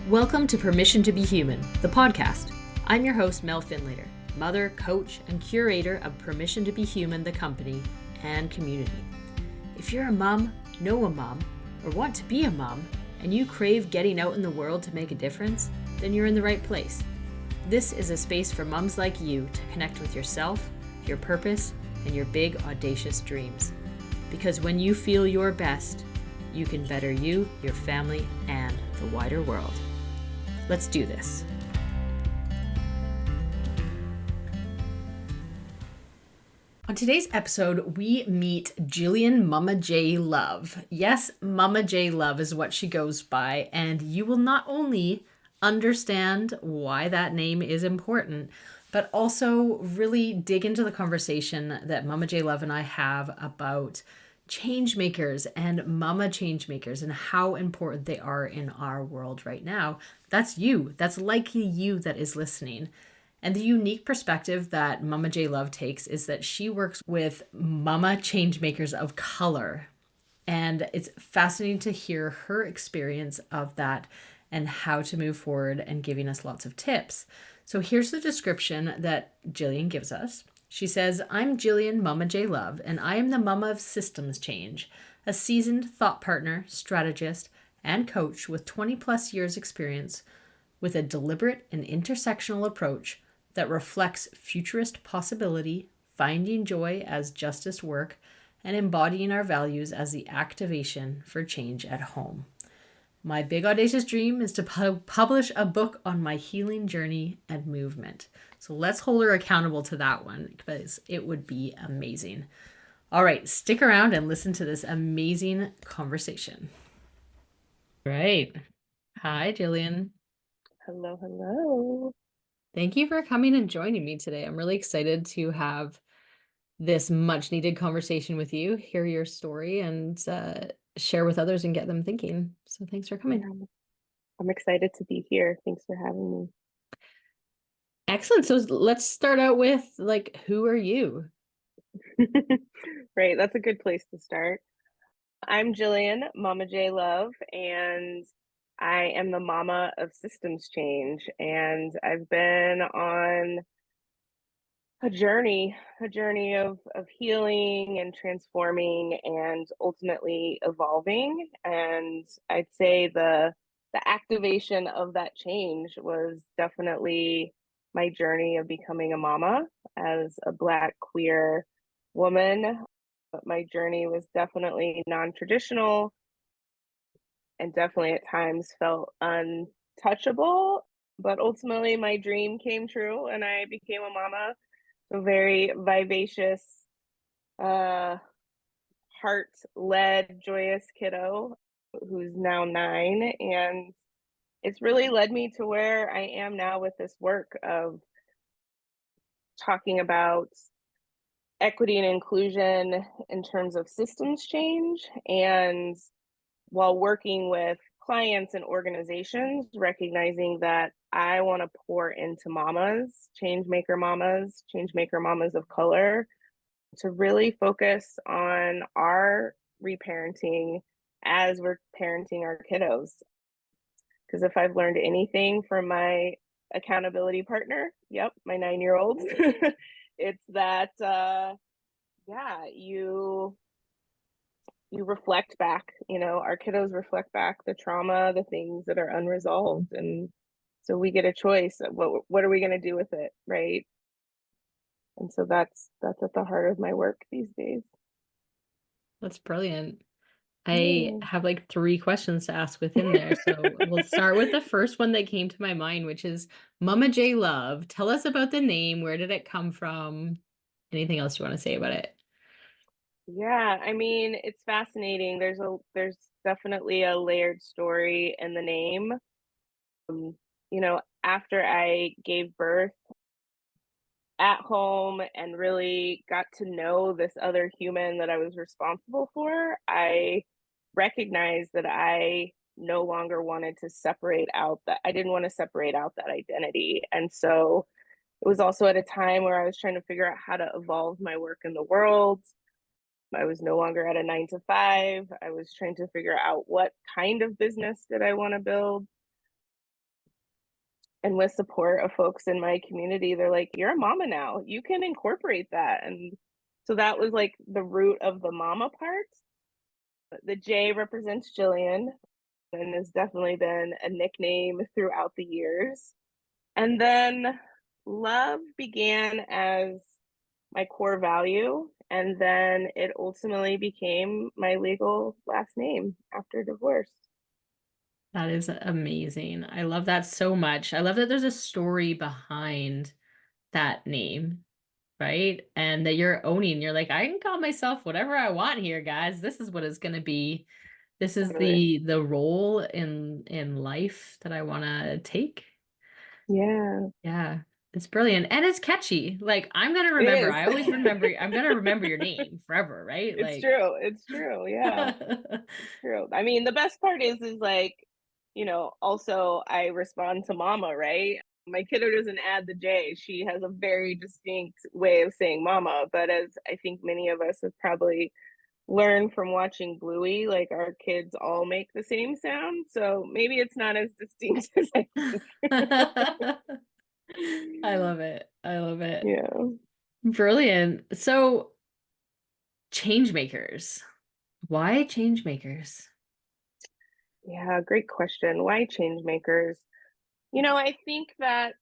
Welcome to Permission to Be Human, the podcast. I'm your host, Mel Finlater, mother, coach, and curator of Permission to Be Human, the company and community. If you're a mom, know a mom, or want to be a mom, and you crave getting out in the world to make a difference, then you're in the right place. This is a space for moms like you to connect with yourself, your purpose, and your big, audacious dreams. Because when you feel your best, you can better you, your family, and the wider world. Let's do this. On today's episode, we meet Jillian Mama J Love. Yes, Mama J Love is what she goes by, and you will not only understand why that name is important, but also really dig into the conversation that Mama J Love and I have about changemakers and mama changemakers and how important they are in our world right now. That's you. That's likely you that is listening. And the unique perspective that Mama J Love takes is that she works with mama changemakers of color. And it's fascinating to hear her experience of that and how to move forward and giving us lots of tips. So here's the description that Jillian gives us. She says, I'm Jillian Mama J Love, and I am the mama of systems change, a seasoned thought partner, strategist, and coach with 20 plus years experience with a deliberate and intersectional approach that reflects futurist possibility, finding joy as justice work, and embodying our values as the activation for change at home. My big audacious dream is to publish a book on my healing journey and movement. So let's hold her accountable to that one because it would be amazing. All right, stick around and listen to this amazing conversation. Right. Hi, Jillian. Hello, hello. Thank you for coming and joining me today. I'm really excited to have this much needed conversation with you, hear your story, and share with others and get them thinking. So thanks for coming. Yeah, I'm excited to be here. Thanks for having me. Excellent. So let's start out with who are you? Right, that's a good place to start. I'm Jillian Mama J Love, and I am the mama of systems change. And I've been on a journey of healing and transforming and ultimately evolving. And I'd say the activation of that change was definitely my journey of becoming a mama as a Black queer woman. But my journey was definitely non-traditional and definitely at times felt untouchable. But ultimately, my dream came true and I became a mama, a very vivacious, uh, heart-led, joyous kiddo who's now 9, and it's really led me to where I am now with this work of talking about equity and inclusion in terms of systems change, and while working with clients and organizations, recognizing that I want to pour into changemaker mamas of color, to really focus on our reparenting as we're parenting our kiddos. Because if I've learned anything from my accountability partner, yep, my 9-year-old, it's that yeah, you reflect back, our kiddos reflect back the trauma, the things that are unresolved, and so we get a choice of what are we going to do with it, right? And so that's at the heart of my work these days. That's brilliant. I Yeah. have 3 questions to ask within there. So we'll start with the first one that came to my mind, which is Mama J Love. Tell us about the name. Where did it come from? Anything else you want to say about it? Yeah, I mean, it's fascinating. There's definitely a layered story in the name. After I gave birth at home and really got to know this other human that I was responsible for, I recognized that I no longer wanted to separate out that I didn't want to separate out that identity. And so it was also at a time where I was trying to figure out how to evolve my work in the world. I was no longer at a 9 to 5. I was trying to figure out what kind of business did I want to build. and with support of folks in my community, they're like, you're a mama now, you can incorporate that. And so that was like the root of the mama part. The J represents Jillian and has definitely been a nickname throughout the years. And then love began as my core value, and then it ultimately became my legal last name after divorce. That is amazing. I love that so much. I love that there's a story behind that name, right? And that you're owning. You're like, I can call myself whatever I want here, guys. This is what it's going to be. This is Totally. the role in life that I want to take. Yeah, Yeah. It's brilliant and it's catchy. Like I'm gonna it remember. is. I always remember. I'm gonna remember your name forever, right? It's Like, true. It's true. Yeah, it's true. I mean, the best part is like, also I respond to mama, right? My kiddo doesn't add the J. She has a very distinct way of saying mama. But as I think many of us have probably learned from watching Bluey, like our kids all make the same sound. So maybe it's not as distinct as I I think. love it. I love it. Yeah. Brilliant. So, changemakers. Why changemakers? Yeah, great question. Why changemakers? I think that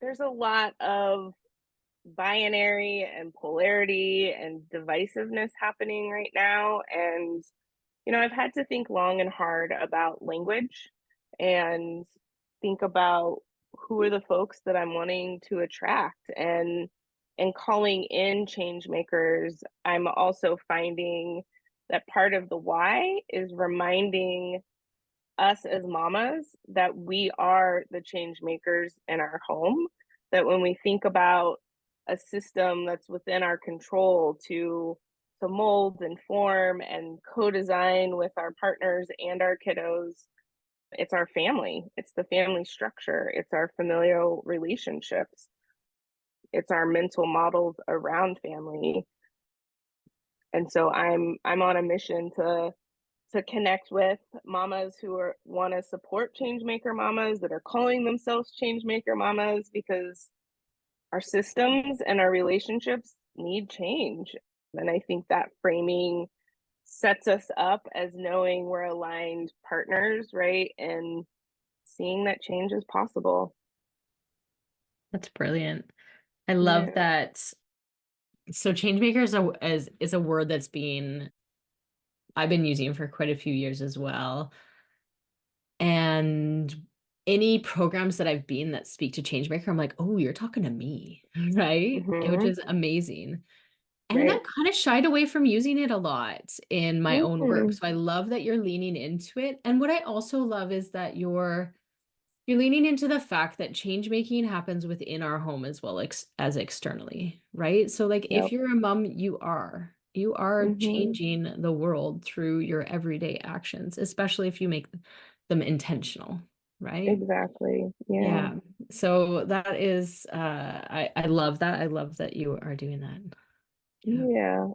there's a lot of binary and polarity and divisiveness happening right now. And, I've had to think long and hard about language and think about who are the folks that I'm wanting to attract and calling in change makers. I'm also finding that part of the why is reminding us as mamas that we are the change makers in our home, that when we think about a system that's within our control to mold and form and co-design with our partners and our kiddos, it's our family, it's the family structure, it's our familial relationships, it's our mental models around family. And so I'm on a mission to connect with mamas who want to support changemaker mamas that are calling themselves changemaker mamas, because our systems and our relationships need change. And I think that framing sets us up as knowing we're aligned partners, right? And seeing that change is possible. That's brilliant. I love Yeah. that. So, changemaker is a word that's been I've been using for quite a few years as well. And any programs that I've been that speak to changemaker, I'm like, oh, you're talking to me, right? Which Mm-hmm. is amazing. And then Right. I've kind of shied away from using it a lot in my own work. Mm-hmm. So I love that you're leaning into it. And what I also love is that you're leaning into the fact that change making happens within our home as well as externally, right? So like if Yep. you're a mom, you are Mm-hmm. changing the world through your everyday actions, especially if you make them intentional, right? Exactly. Yeah. Yeah. So that is I love that. I love that you are doing that. Yeah. Yeah.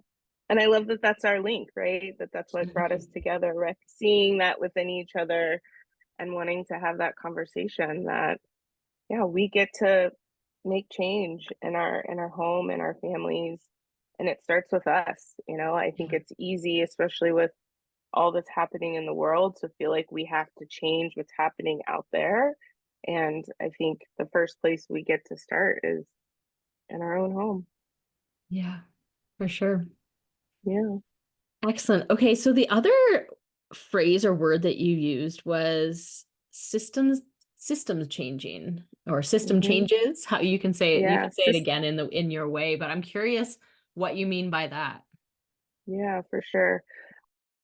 And I love that that's our link, right? That's what brought us Mhm. together, right? Seeing that within each other and wanting to have that conversation that, yeah, we get to make change in our home, in our families, and it starts with us. I think Yeah. it's easy, especially with all that's happening in the world, to feel like we have to change what's happening out there. And I think the first place we get to start is in our own home. Yeah, for sure. Yeah. Excellent. Okay, so the other phrase or word that you used was systems changing or system Hmm. changes. How you can say it, you Yeah. can say it again in your way, but I'm curious what you mean by that. Yeah, for sure.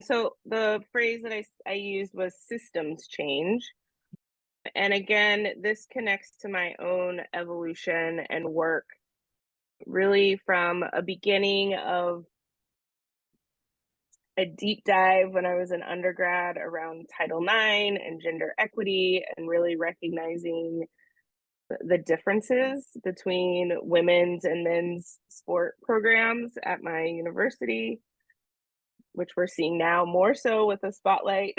So the phrase that I used was systems change. And again, this connects to my own evolution and work, really from a beginning of a deep dive when I was an undergrad around Title IX and gender equity, and really recognizing the differences between women's and men's sport programs at my university, which we're seeing now more so with a spotlight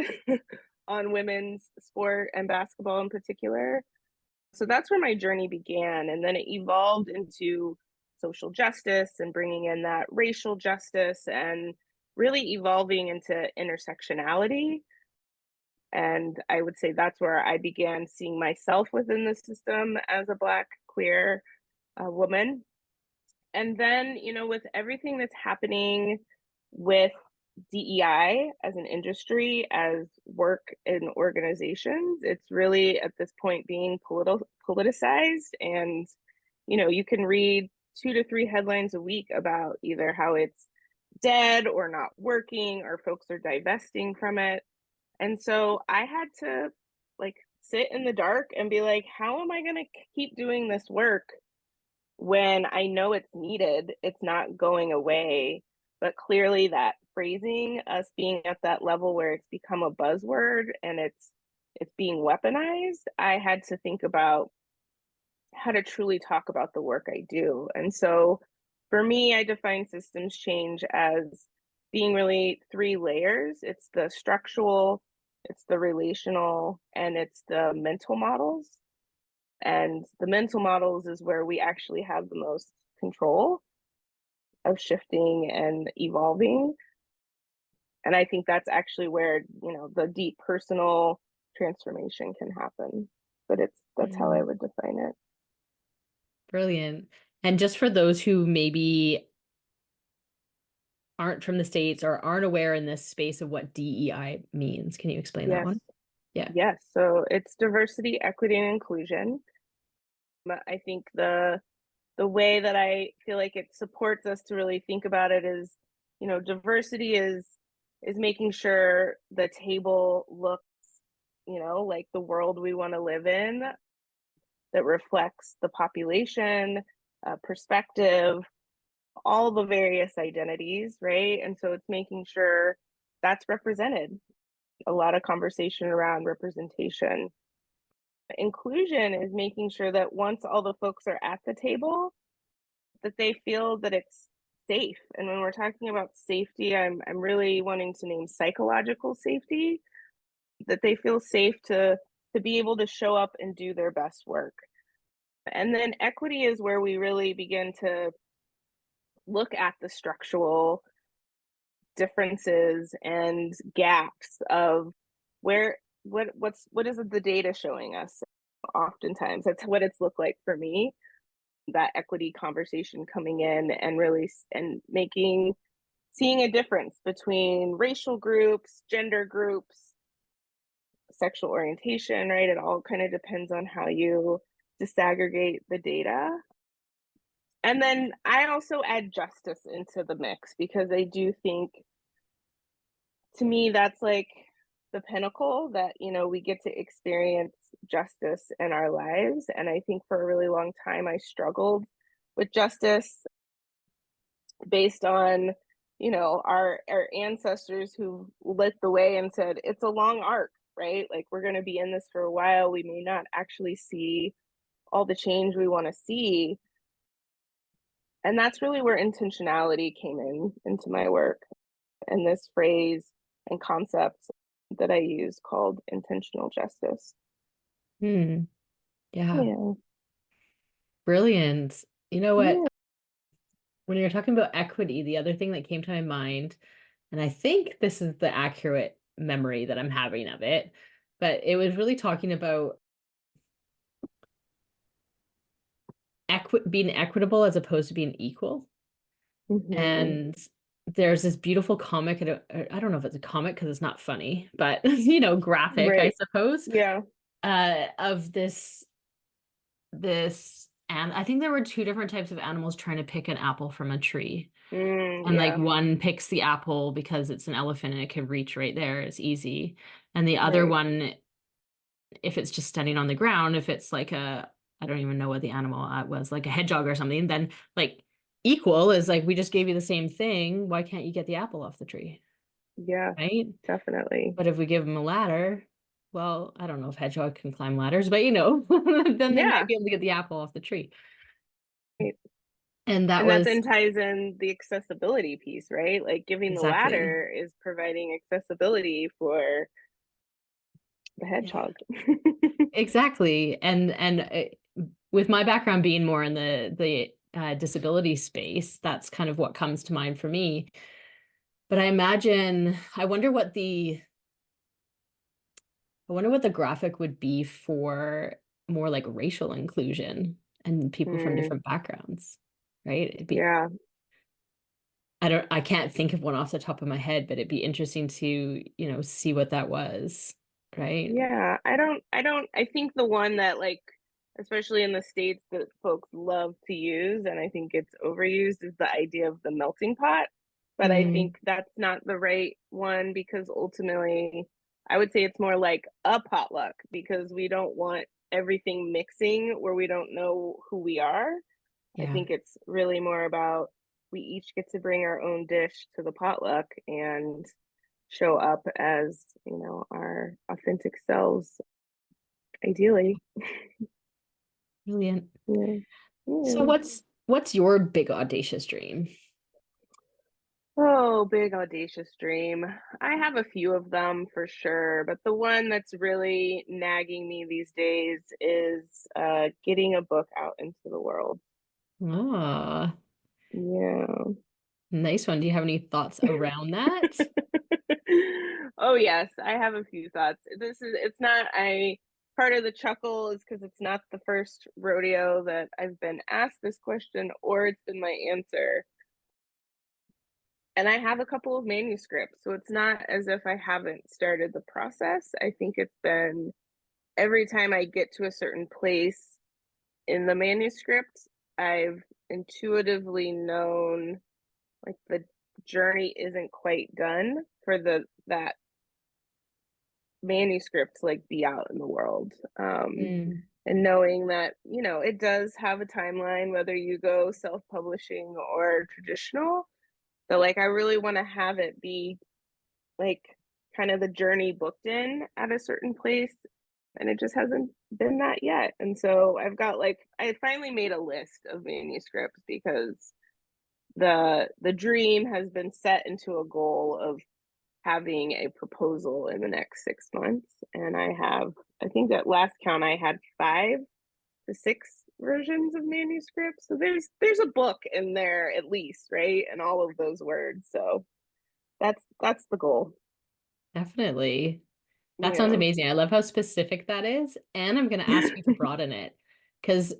on women's sport and basketball in particular. So that's where my journey began. And then it evolved into social justice and bringing in that racial justice and really evolving into intersectionality. And I would say that's where I began seeing myself within the system as a Black queer woman. And then, with everything that's happening with DEI as an industry, as work in organizations, it's really at this point being politicized. And, you can read 2 to 3 headlines a week about either how it's dead or not working or folks are divesting from it. And so I had to like sit in the dark and be like, how am I going to keep doing this work when I know it's needed? It's not going away. But clearly, that phrasing, us being at that level where it's become a buzzword and it's being weaponized, I had to think about how to truly talk about the work I do. And so for me, I define systems change as being really 3 layers. It's the structural, it's the relational, and it's the mental models. And the mental models is where we actually have the most control of shifting and evolving. And I think that's actually where, the deep personal transformation can happen. But that's how I Mm, would define it. brilliant. And just for those who maybe aren't from the States or aren't aware in this space of what DEI means, can you explain that Yes. one? Yeah. Yes. So it's diversity, equity, and inclusion. I think the way that I feel like it supports us to really think about it is, diversity is making sure the table looks, like the world we want to live in, that reflects the population, perspective, all the various identities, right? And so it's making sure that's represented. A lot of conversation around representation. Inclusion is making sure that once all the folks are at the table, that they feel that it's safe. And when we're talking about safety, I'm really wanting to name psychological safety, that they feel safe to be able to show up and do their best work. And then equity is where we really begin to look at the structural differences and gaps of where what is the data showing us. Oftentimes that's what it's looked like for me, that equity conversation coming in and really and seeing a difference between racial groups, gender groups, sexual orientation, right? It all kind of depends on how you disaggregate the data. And then I also add justice into the mix because I do think, to me, that's like the pinnacle that, we get to experience justice in our lives. And I think for a really long time, I struggled with justice based on, our ancestors who lit the way and said, it's a long arc, right? Like, we're going to be in this for a while. We may not actually see all the change we want to see. And that's really where intentionality came into my work, and this phrase and concept that I use called intentional justice. Hmm. Yeah. Yeah. Brilliant. You know what? Yeah. When you're talking about equity, the other thing that came to my mind, and I think this is the accurate memory that I'm having of it, but it was really talking about being equitable as opposed to being equal. Mm-hmm. And there's this beautiful comic, I don't know if it's a comic because it's not funny, but graphic, I Right. suppose, Yeah. of this, and I think there were 2 different types of animals trying to pick an apple from a tree. And like Yeah. one picks the apple because it's an elephant and it can reach right there, it's easy. And the other Right. one, if it's just standing on the ground, if it's like I don't even know what the animal was, like a hedgehog or something, then like equal is like, we just gave you the same thing. Why can't you get the apple off the tree? Yeah. Right? Definitely. But if we give them a ladder, well, I don't know if hedgehog can climb ladders, but then they might Yeah. be able to get the apple off the tree. Right. And that And that was then ties in the accessibility piece, right? Like, giving the exactly. ladder is providing accessibility for the Yeah, hedgehog. exactly. And with my background being more in the disability space, that's kind of what comes to mind for me. But I wonder what the graphic would be for more like racial inclusion and people from Mm, different backgrounds, right? yeah. I can't think of one off the top of my head, but it'd be interesting to, see what that was, right? Yeah, I think the one that, like, especially in the States, that folks love to use, and I think it's overused, is the idea of the melting pot. But I Mm, think that's not the right one, because ultimately, I would say it's more like a potluck, because we don't want everything mixing where we don't know who we are. I yeah, think it's really more about, we each get to bring our own dish to the potluck and show up as, our authentic selves, ideally. brilliant. Yeah. So Yeah. what's your big audacious dream? Oh, big audacious dream. I have a few of them for sure, but the one that's really nagging me these days is getting a book out into the world. Ah, Yeah. nice one. Do you have any thoughts around that? Oh yes, I have a few thoughts. It's not I Part of the chuckle is because it's not the first rodeo that I've been asked this question, or it's been my answer. And I have a couple of manuscripts, so it's not as if I haven't started the process. I think it's been, every time I get to a certain place in the manuscript, I've intuitively known, like, the journey isn't quite done for the that manuscript to, like, be out in the world. Mm, And knowing that, it does have a timeline, whether you go self-publishing or traditional. But, like, I really want to have it be, like, kind of the journey booked in at a certain place, and it just hasn't been that yet. And so I finally made a list of manuscripts, because the dream has been set into a goal of having a proposal in the next 6 months. And I think at last count, I had 5 to 6 versions of manuscripts. So there's a book in there at least, right? And all of those words. So that's the goal. definitely. That sounds Yeah. amazing. I love how specific that is. And I'm going to ask you to broaden it because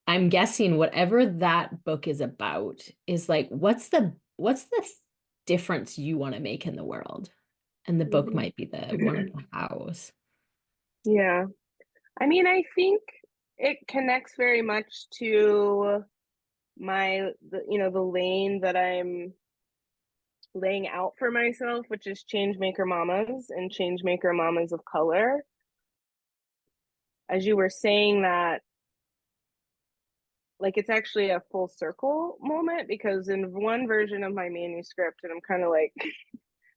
I'm guessing whatever that book is about is like, what's the difference you want to make in the world? And the book Mhm. might be the one of the hows. Yeah. I mean, I think it connects very much to the lane that I'm laying out for myself, which is changemaker mamas and changemaker mamas of color. As you were saying that, like, it's actually a full circle moment, because in one version of my manuscript, and I'm kind of like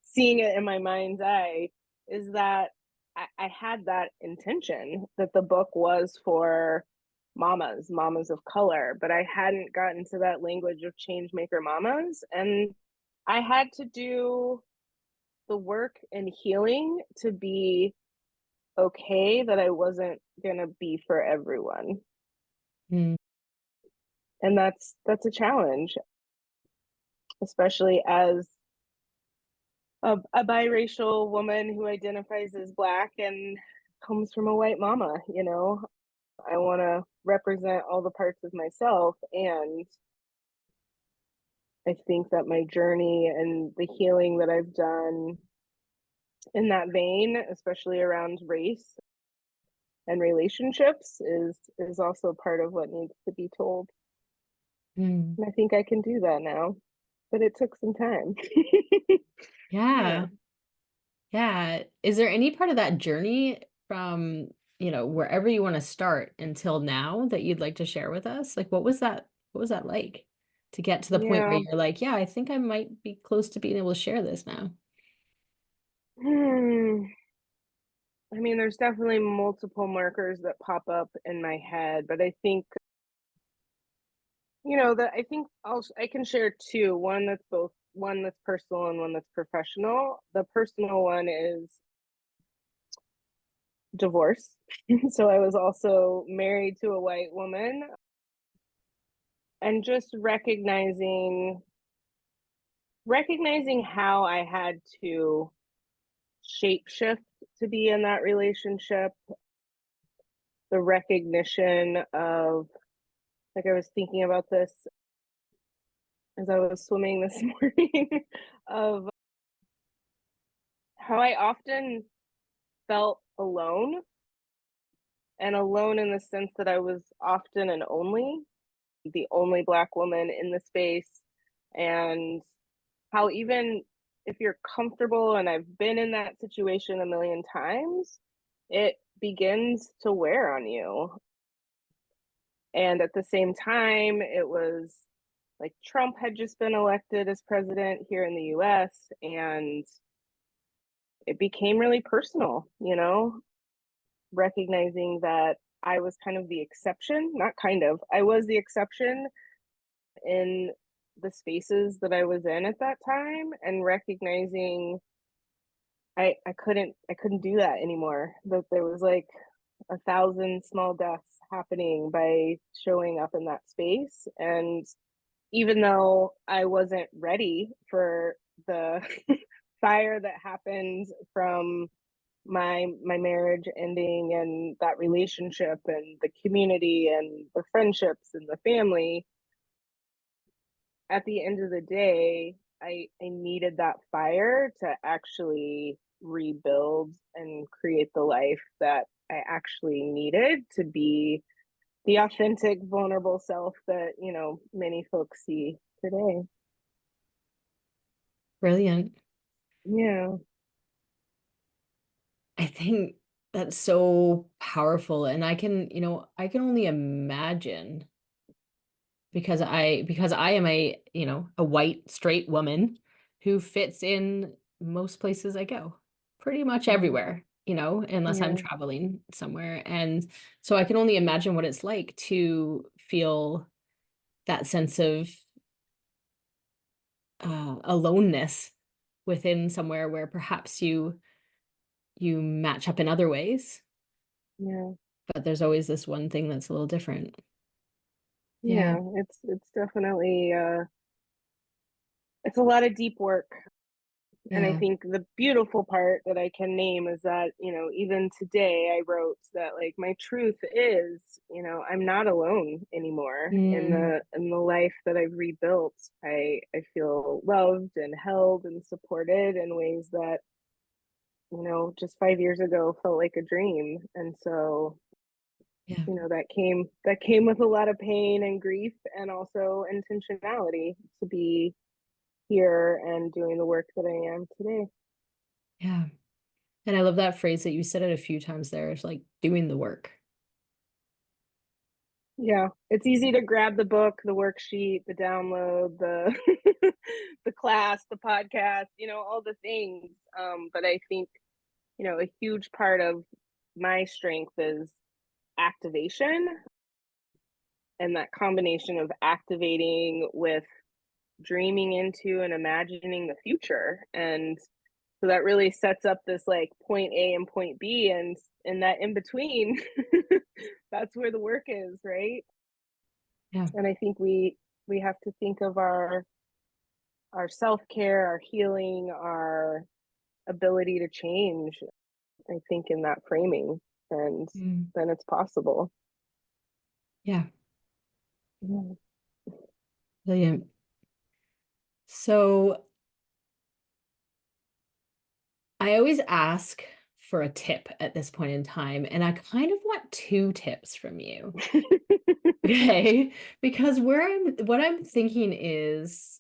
seeing it in my mind's eye, is that I had that intention that the book was for mamas of color, but I hadn't gotten to that language of change maker mamas. And I had to do the work and healing to be okay that I wasn't going to be for everyone. Mm, And that's a challenge, especially as a biracial woman who identifies as Black and comes from a white mama. I want to represent all the parts of myself. And I think that my journey and the healing that I've done in that vein, especially around race and relationships, is also part of what needs to be told. mm. And I think I can do that now, but it took some time. Yeah. Yeah. Yeah. Is there any part of that journey from, wherever you want to start until now that you'd like to share with us? Like, what was that like to get to the point where Yeah. you're like, yeah, I think I might be close to being able to share this now? Hmm. I mean, there's definitely multiple markers that pop up in my head, but I think, that I can share two. One that's personal and one that's professional. The personal one is, divorce. So I was also married to a white woman, and just recognizing how I had to shapeshift to be in that relationship, the recognition of, like, I was thinking about this as I was swimming this morning, of how I often felt alone, and alone in the sense that I was often the only Black woman in the space, and how even if you're comfortable, and I've been in that situation a million times, it begins to wear on you. And at the same time, it was like Trump had just been elected as president here in the US, and it became really personal, recognizing that I was kind of the exception, not kind of, I was the exception in the spaces that I was in at that time, and recognizing I couldn't do that anymore. That there was like 1,000 small deaths happening by showing up in that space. And even though I wasn't ready for the fire that happened from my marriage ending, and that relationship, and the community, and the friendships, and the family, at the end of the day, I needed that fire to actually rebuild and create the life that I actually needed to be the authentic, vulnerable self that, many folks see today. Brilliant. Yeah. I think that's so powerful. And I can only imagine because I am a white straight woman who fits in most places I go, pretty much Mhm. everywhere, unless I'm Yeah. traveling somewhere. And so I can only imagine what it's like to feel that sense of aloneness within somewhere where perhaps you match up in other ways, Yeah. but there's always this one thing that's a little different. Yeah. Yeah. It's definitely it's a lot of deep work. And I Yeah. think the beautiful part that I can name is that, even today I wrote that, like, my truth is, I'm not alone anymore in Mm, the life that I've rebuilt. I feel loved and held and supported in ways that, just 5 years ago felt like a dream. And so, yeah. that came with a lot of pain and grief, and also intentionality to be here and doing the work that I am today. Yeah. And I love that phrase that you said it a few times there. It's like doing the work. Yeah, it's easy to grab the book, the worksheet, the download, the the class, the podcast, all the things. But I think, a huge part of my strength is activation, and that combination of activating with dreaming into and imagining the future. And so that really sets up this, like, point A and point B, and in that in between, that's where the work is, right? Yeah. And I think we have to think of our self-care, our healing, our ability to change, I think, in that framing, and Mm, then it's possible. yeah. Yeah. Brilliant. So I always ask for a tip at this point in time, and I kind of want two tips from you. Okay. Because what I'm thinking is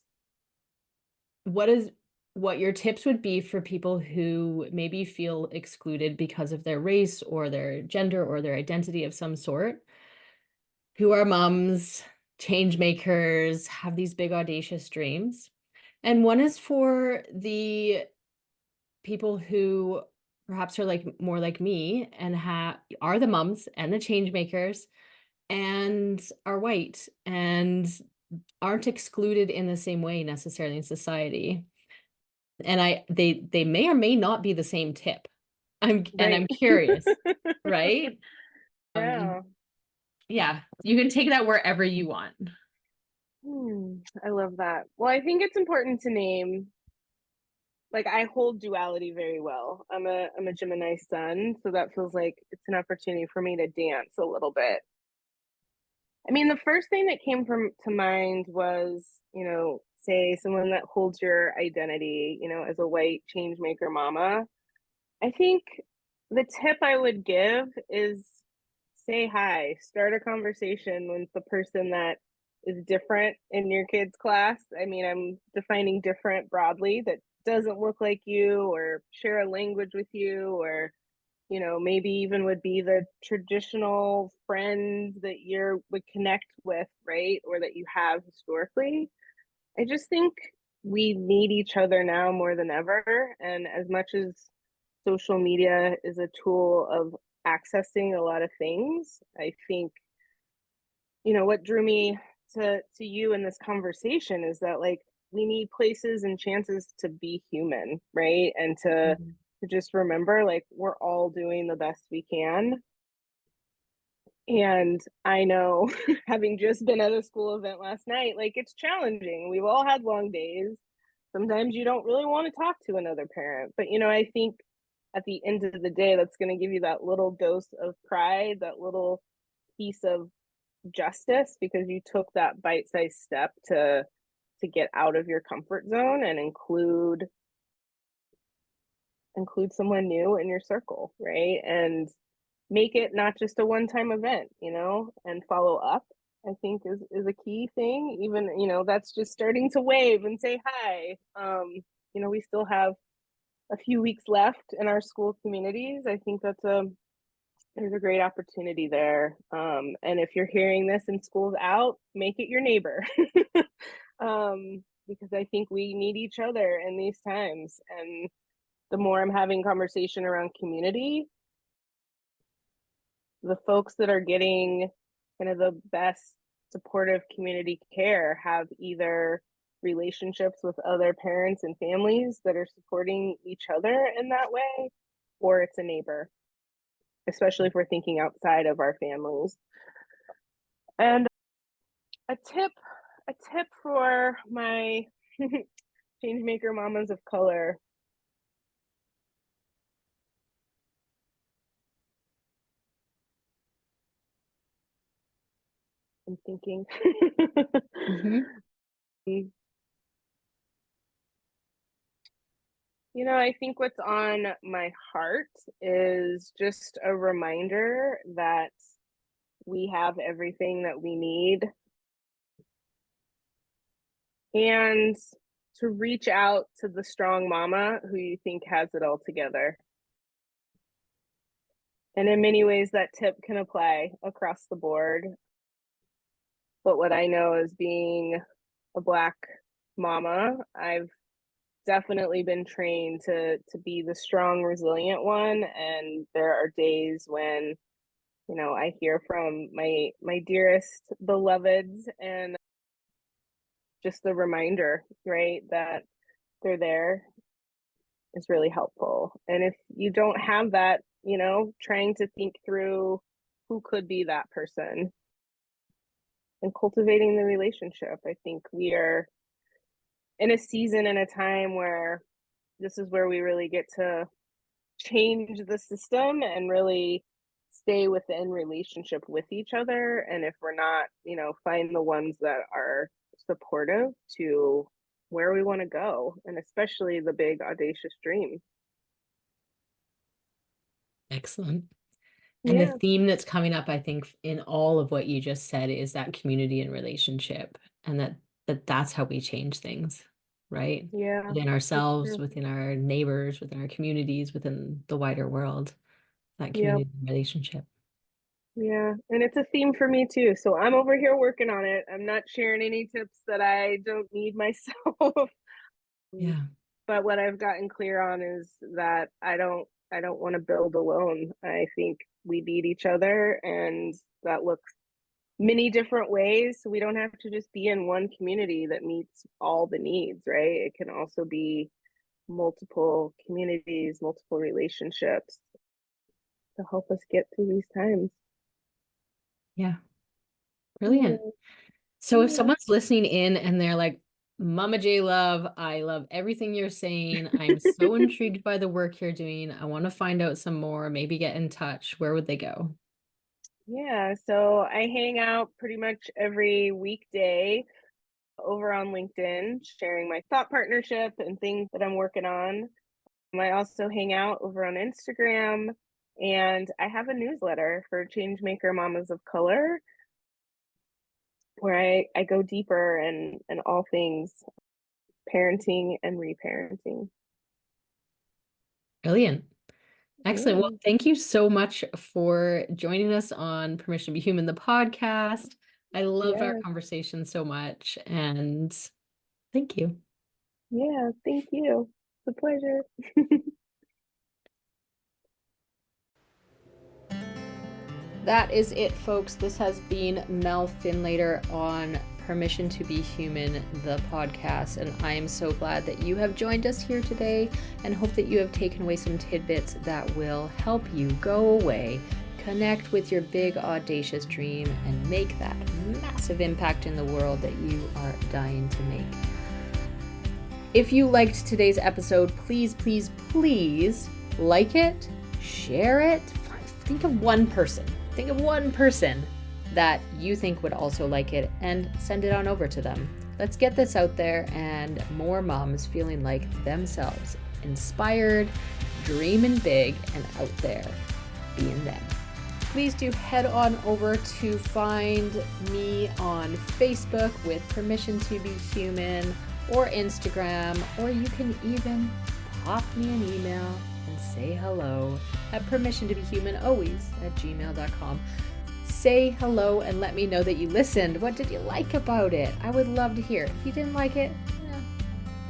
what is what your tips would be for people who maybe feel excluded because of their race or their gender or their identity of some sort, who are moms, change makers, have these big audacious dreams. And one is for the people who perhaps are like more like me and are the moms and the change makers and are white and aren't excluded in the same way necessarily in society. And they may or may not be the same tip. I'm Right. curious, right? Yeah. Yeah, you can take that wherever you want. I love that. Well, I think it's important to name, like, I hold duality very well. I'm a Gemini sun, so that feels like it's an opportunity for me to dance a little bit. I mean, the first thing that came from to mind was, say someone that holds your identity, as a white change maker mama. I think the tip I would give is say hi, start a conversation with the person that is different in your kid's class. I mean, I'm defining different broadly, that doesn't look like you or share a language with you, or maybe even would be the traditional friends that you would connect with, right? Or that you have historically. I just think we need each other now more than ever. And as much as social media is a tool of accessing a lot of things, I think, what drew me to you in this conversation is that, like, we need places and chances to be human, right? And to just remember, like, we're all doing the best we can. And I know, having just been at a school event last night, like, it's challenging. We've all had long days. Sometimes you don't really want to talk to another parent, but I think at the end of the day, that's going to give you that little dose of pride, that little piece of justice, because you took that bite-sized step to get out of your comfort zone and include someone new in your circle, right? And make it not just a one-time event, and follow up, I think is a key thing. Even, that's just starting to wave and say hi. We still have a few weeks left in our school communities. I think there's a great opportunity there. And if you're hearing this and school's out, make it your neighbor. Because I think we need each other in these times. And the more I'm having conversation around community, the folks that are getting kind of the best supportive community care have either relationships with other parents and families that are supporting each other in that way, or it's a neighbor, especially if we're thinking outside of our families. And a tip, a tip for my changemaker mamas of color. I'm thinking. Mm-hmm. I think what's on my heart is just a reminder that we have everything that we need, and to reach out to the strong mama who you think has it all together. And in many ways, that tip can apply across the board. But what I know is, being a Black mama, I've definitely been trained to be the strong, resilient one. And there are days when, I hear from my dearest beloveds, and just the reminder, right, that they're there is really helpful. And if you don't have that, trying to think through who could be that person and cultivating the relationship. I think we are in a season and a time where this is where we really get to change the system and really stay within relationship with each other. And if we're not, find the ones that are supportive to where we want to go, and especially the big audacious dream. Excellent. And the Yeah. theme that's coming up, I think, in all of what you just said is that community and relationship, and that's how we change things, right? Yeah, Within it's ourselves, true. within our neighbors, within our communities, within the wider world, that Yep. community and relationship. Yeah, and it's a theme for me too. So I'm over here working on it. I'm not sharing any tips that I don't need myself. Yeah. But what I've gotten clear on is that I don't want to build alone. I think we need each other, and that looks many different ways. So we don't have to just be in one community that meets all the needs, right? It can also be multiple communities, multiple relationships to help us get through these times. Yeah. Brilliant. Yeah, So if yeah, someone's listening in and they're like, Mama J Love, I love everything you're saying. I'm so intrigued by the work you're doing. I want to find out some more, maybe get in touch. Where would they go? yeah. So I hang out pretty much every weekday over on LinkedIn, sharing my thought partnership and things that I'm working on. I also hang out over on Instagram, and I have a newsletter for Changemaker Mamas of Color where I go deeper in all things parenting and reparenting. Brilliant. Excellent. Well, Yeah. thank you so much for joining us on Permission to Be Human, the podcast. I loved our Yeah. conversation so much, and thank you. Yeah. Thank you. It's a pleasure. That is it, folks. This has been Mel Finlater on Permission to Be Human, the podcast. And I am so glad that you have joined us here today and hope that you have taken away some tidbits that will help you go away, connect with your big, audacious dream, and make that massive impact in the world that you are dying to make. If you liked today's episode, please, please, please like it, share it. Think of one person. Think of one person that you think would also like it and send it on over to them. Let's get this out there and more moms feeling like themselves, inspired, dreaming big, and out there being them. Please do head on over to find me on Facebook with Permission to Be Human or Instagram, or you can even pop me an email and say hello at permissiontobehumanalways@gmail.com. Say hello and let me know that you listened. What did you like about it? I would love to hear. If you didn't like it,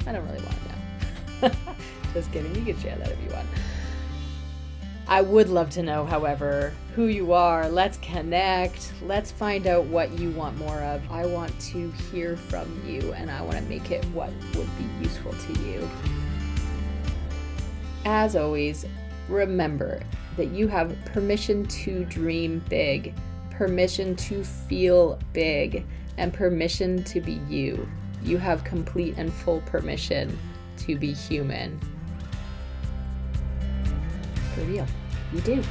I don't really want to know. Just kidding. You can share that if you want. I would love to know, however, who you are. Let's connect. Let's find out what you want more of. I want to hear from you, and I want to make it what would be useful to you. As always, remember that you have permission to dream big, permission to feel big, and permission to be you. You have complete and full permission to be human. For real, you do.